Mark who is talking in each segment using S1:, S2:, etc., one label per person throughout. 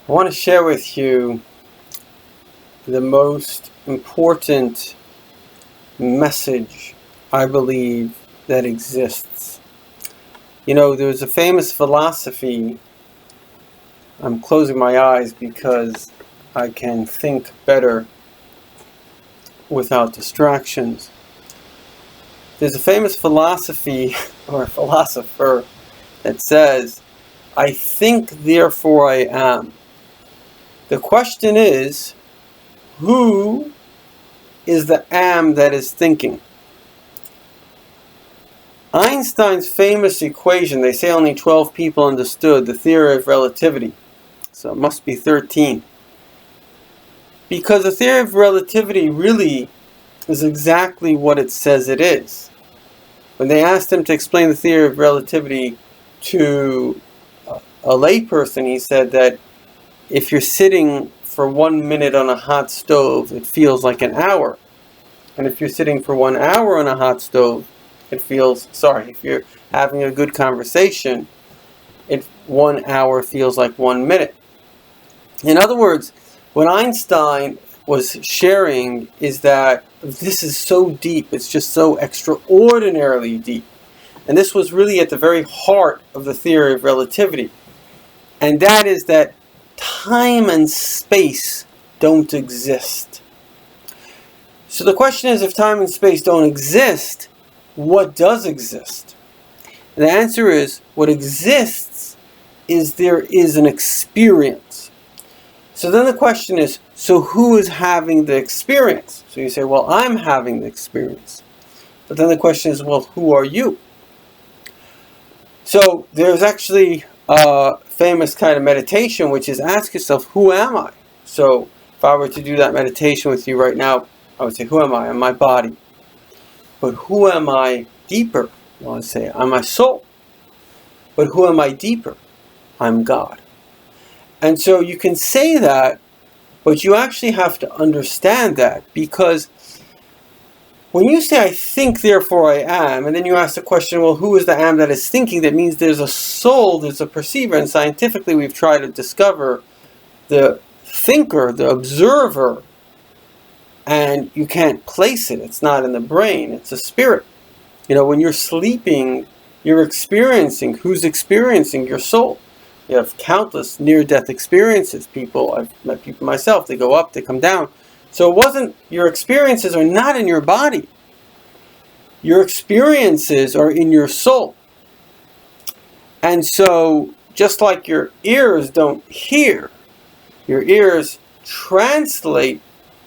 S1: I want to share with you the most important message I believe that exists. You know, there's a famous philosophy. I'm closing my eyes because I can think better without distractions. There's a famous philosophy or philosopher that says, "I think, therefore I am." The question is, who is the am that is thinking? Einstein's famous equation, they say only 12 people understood, the theory of relativity. So it must be 13. Because the theory of relativity really is exactly what it says it is. When they asked him to explain the theory of relativity to a layperson, he said that if you're sitting for 1 minute on a hot stove, it feels like an hour. And if you're sitting for 1 hour on a hot stove, if you're having a good conversation, 1 hour feels like 1 minute. In other words, what Einstein was sharing is that this is so deep, it's just so extraordinarily deep. And this was really at the very heart of the theory of relativity. And that is that time and space don't exist. So the question is, if time and space don't exist, what does exist? And the answer is, what exists is there is an experience. So then the question is, so who is having the experience? So you say, well, I'm having the experience. But then the question is, well, who are you? So there's actually a famous kind of meditation, which is ask yourself, who am I? So if I were to do that meditation with you right now, I would say, who am I? I'm my body. But who am I deeper? Well, I say, I'm my soul. But who am I deeper? I'm God. And so you can say that, but you actually have to understand that, because when you say, I think, therefore I am, and then you ask the question, well, who is the am that is thinking? That means there's a soul, there's a perceiver, and scientifically we've tried to discover the thinker, the observer, and you can't place it. It's not in the brain, it's a spirit. You know, when you're sleeping, you're experiencing. Who's experiencing? Your soul. You have countless near-death experiences. I've met people myself, they go up, they come down. So your experiences are not in your body. Your experiences are in your soul. And so, just like your ears don't hear, your ears translate,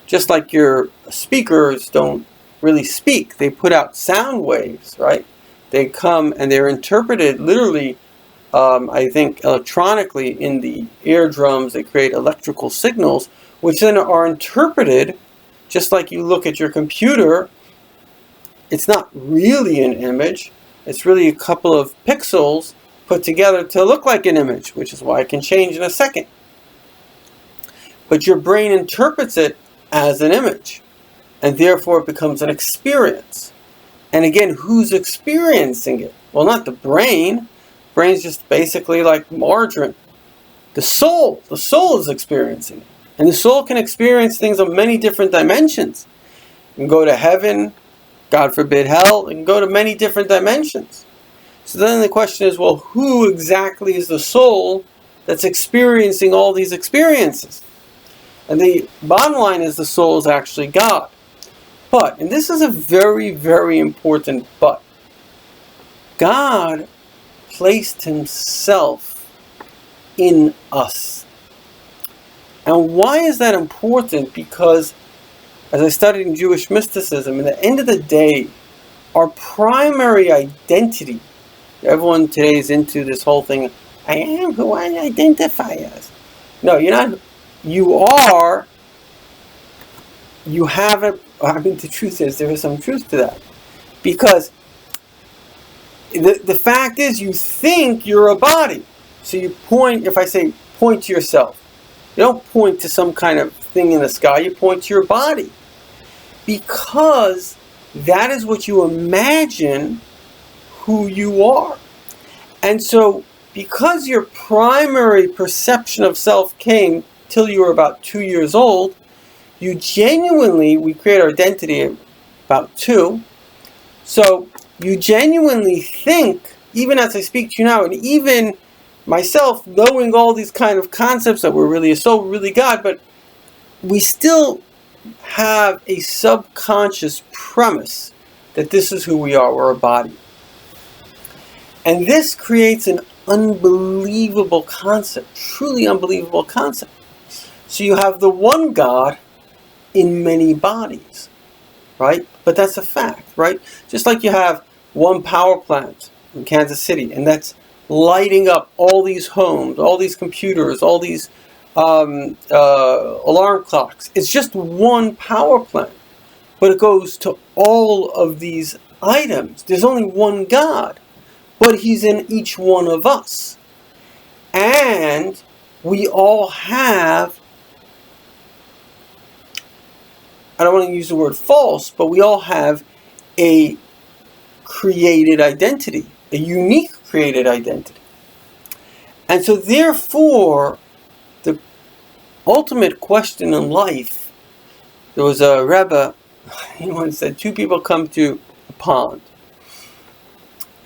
S1: just like your speakers don't really speak. They put out sound waves, right? They come and they're interpreted literally, I think electronically in the eardrums. They create electrical signals, which then are interpreted, just like you look at your computer. It's not really an image. It's really a couple of pixels put together to look like an image, which is why it can change in a second. But your brain interprets it as an image, and therefore it becomes an experience. And again, who's experiencing it? Well, not the brain. Brain's just basically like margarine. The soul is experiencing it. And the soul can experience things of many different dimensions. You can go to heaven, God forbid hell, it can go to many different dimensions. So then the question is, well, who exactly is the soul that's experiencing all these experiences? And the bottom line is, the soul is actually God. But, and this is a very, very important but, God placed himself in us. And why is that important? Because as I studied in Jewish mysticism, at the end of the day, our primary identity, everyone today is into this whole thing, I am who I identify as. No, you're not. The truth is, there is some truth to that. Because the fact is, you think you're a body. So you point, if I say point to yourself, you don't point to some kind of thing in the sky, you point to your body. Because that is what you imagine who you are. And so because your primary perception of self came till you were about 2 years old, we create our identity at about 2. So you genuinely think, even as I speak to you now, and even myself knowing all these kind of concepts that we're really a soul, really God, but we still have a subconscious premise that this is who we are, we're a body. And this creates an unbelievable concept, truly unbelievable concept. So you have the one God in many bodies, right? But that's a fact, right? Just like you have one power plant in Kansas City, and that's lighting up all these homes, all these computers, all these alarm clocks. It's just one power plant, but it goes to all of these items. There's only one God, but He's in each one of us. And we all have, I don't want to use the word false, but we all have a created identity, a unique created identity. And so therefore, the ultimate question in life, there was a Rebbe, he once said, 2 people come to a pond,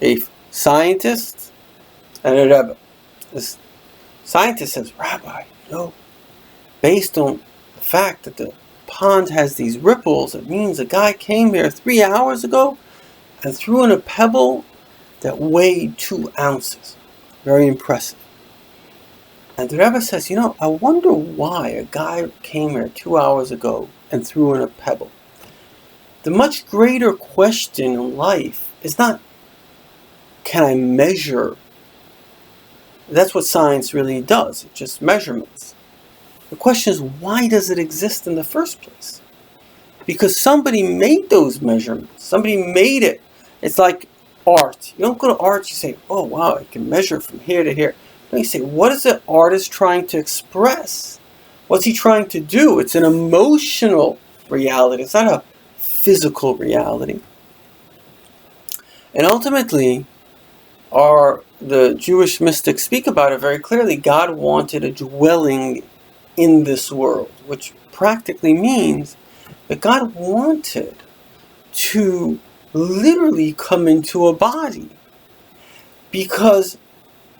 S1: a scientist and a Rebbe. This scientist says, Rabbi, based on the fact that the pond has these ripples, it means a guy came here 3 hours ago and threw in a pebble that weighed 2 ounces. Very impressive. And the Rebbe says, I wonder why a guy came here 2 hours ago and threw in a pebble. The much greater question in life is not, can I measure? That's what science really does. It's just measurements. The question is, why does it exist in the first place? Because somebody made those measurements. Somebody made it. It's like art. You don't go to art, you say, oh wow, I can measure from here to here. Then you say, what is the artist trying to express? What's he trying to do? It's an emotional reality. It's not a physical reality. And ultimately, the Jewish mystics speak about it very clearly. God wanted a dwelling in this world, which practically means that God wanted to literally come into a body, because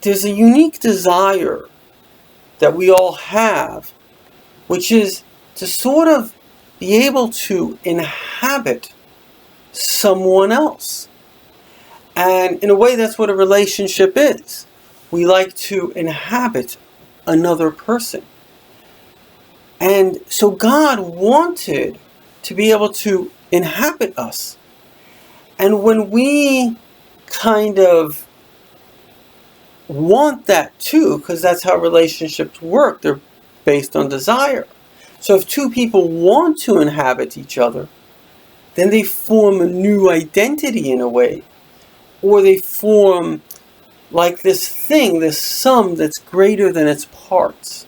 S1: there's a unique desire that we all have, which is to sort of be able to inhabit someone else. And in a way, that's what a relationship is. We like to inhabit another person. And so God wanted to be able to inhabit us. And when we kind of want that too, because that's how relationships work, they're based on desire. So if 2 people want to inhabit each other, then they form a new identity in a way. Or they form like this thing, this sum that's greater than its parts.